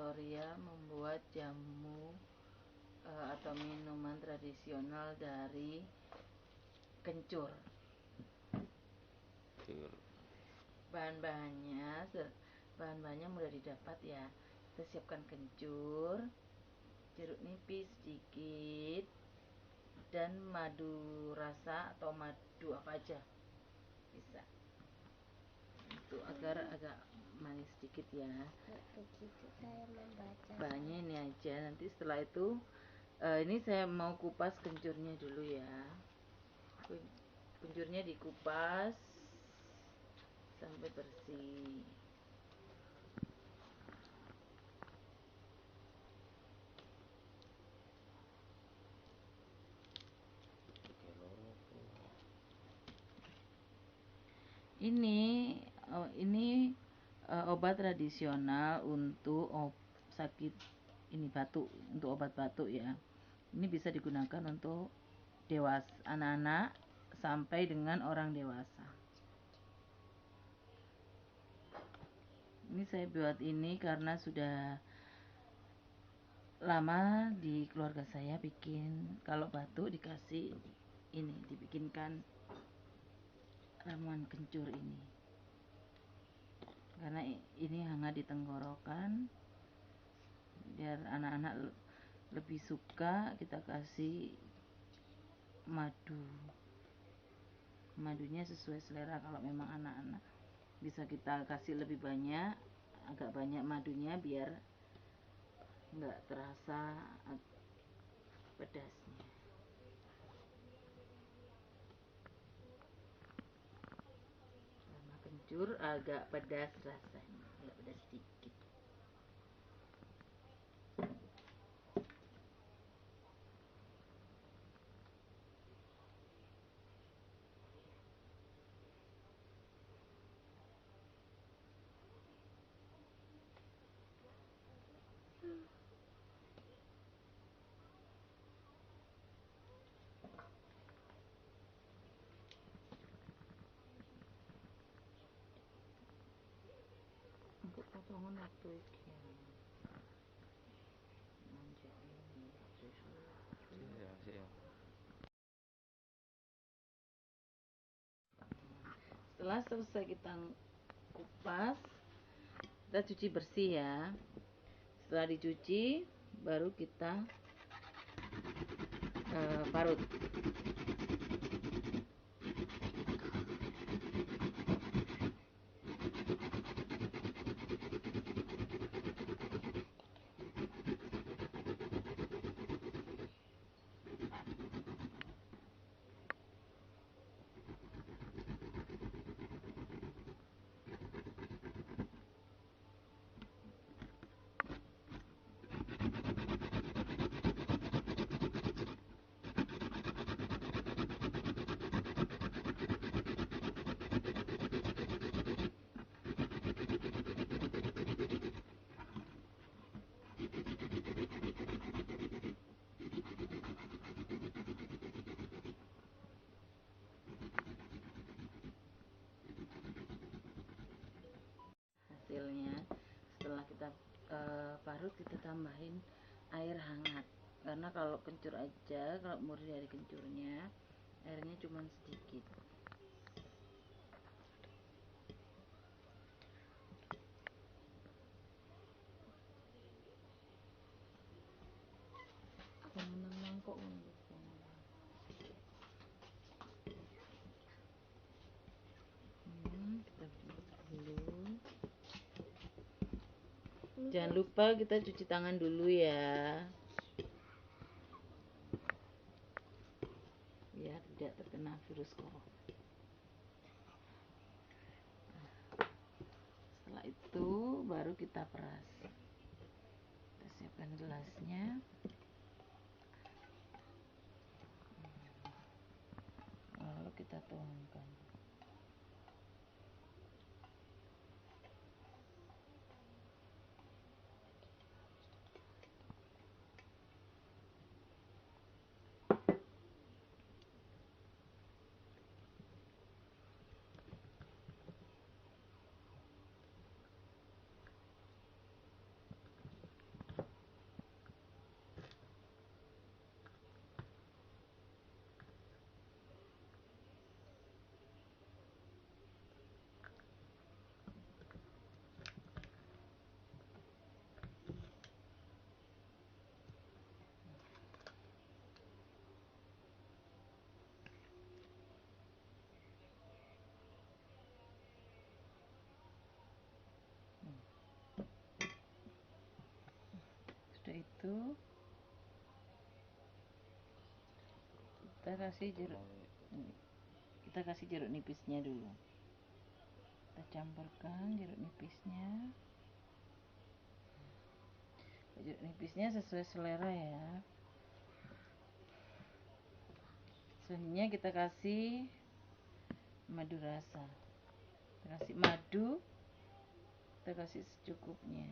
tutorial membuat jamu atau minuman tradisional dari kencur. Bahan-bahannya mudah didapat ya. Kita siapkan kencur, jeruk nipis sedikit, dan madu rasa atau madu apa aja bisa. Itu agar agak manis sedikit ya. Begitu saya membaca. Bahannya ini aja. Nanti setelah itu ini saya mau kupas kencurnya dulu ya. Kencurnya dikupas sampai bersih. Ini obat tradisional untuk sakit ini batuk, untuk obat batuk ya. Ini bisa digunakan untuk dewasa, anak-anak sampai dengan orang dewasa. Ini saya buat ini karena sudah lama di keluarga saya bikin kalau batuk dikasih ini, dibikinkan ramuan kencur ini. Karena ini hangat di tenggorokan, biar anak-anak lebih suka kita kasih madunya sesuai selera. Kalau memang anak-anak bisa kita kasih lebih banyak, agak banyak madunya biar nggak terasa pedasnya. Karena kencur agak pedas rasanya, agak pedas sedikit. Untuk potongan waktu iki setelah selesai kita kupas, kita cuci bersih ya. Setelah dicuci baru kita parut. Hasilnya setelah kita parut, kita tambahin air hangat, karena kalau kencur aja, kalau murni dari kencurnya airnya cuma sedikit. Mangkok kita buat dulu. Jangan lupa kita cuci tangan dulu ya, biar tidak terkena virus corona. Setelah itu baru kita peras. Kita siapkan gelasnya. Lalu kita tuangkan. itu kita kasih jeruk nipisnya dulu. Kita campurkan jeruk nipisnya. Jeruk nipisnya sesuai selera ya. Selanjutnya kita kasih madu rasa. Kita kasih madu, kita kasih secukupnya.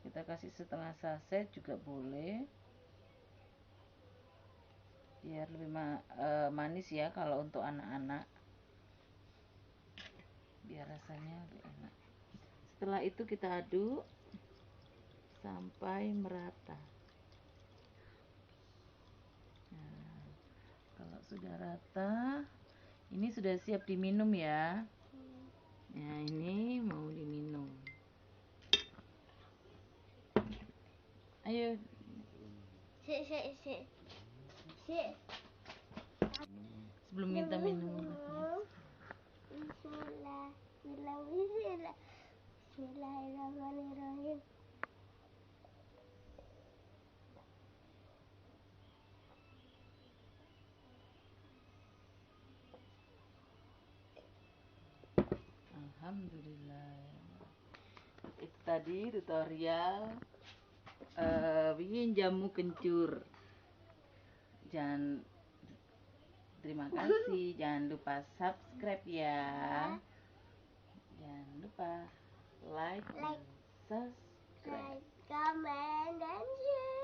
Kita kasih setengah saset juga boleh, biar lebih manis ya kalau untuk anak-anak, biar rasanya lebih enak. Setelah itu kita aduk sampai merata. Nah, kalau sudah rata, ini sudah siap diminum ya. Nah, ini mau diminum. Ayo. Sebelum minta minum obatnya. Bismillahirrahmanirrahim. Alhamdulillah. Itu tadi tutorial bikin jamu kencur. Terima kasih. Jangan lupa subscribe ya. Jangan lupa like dan subscribe. Comment dan share.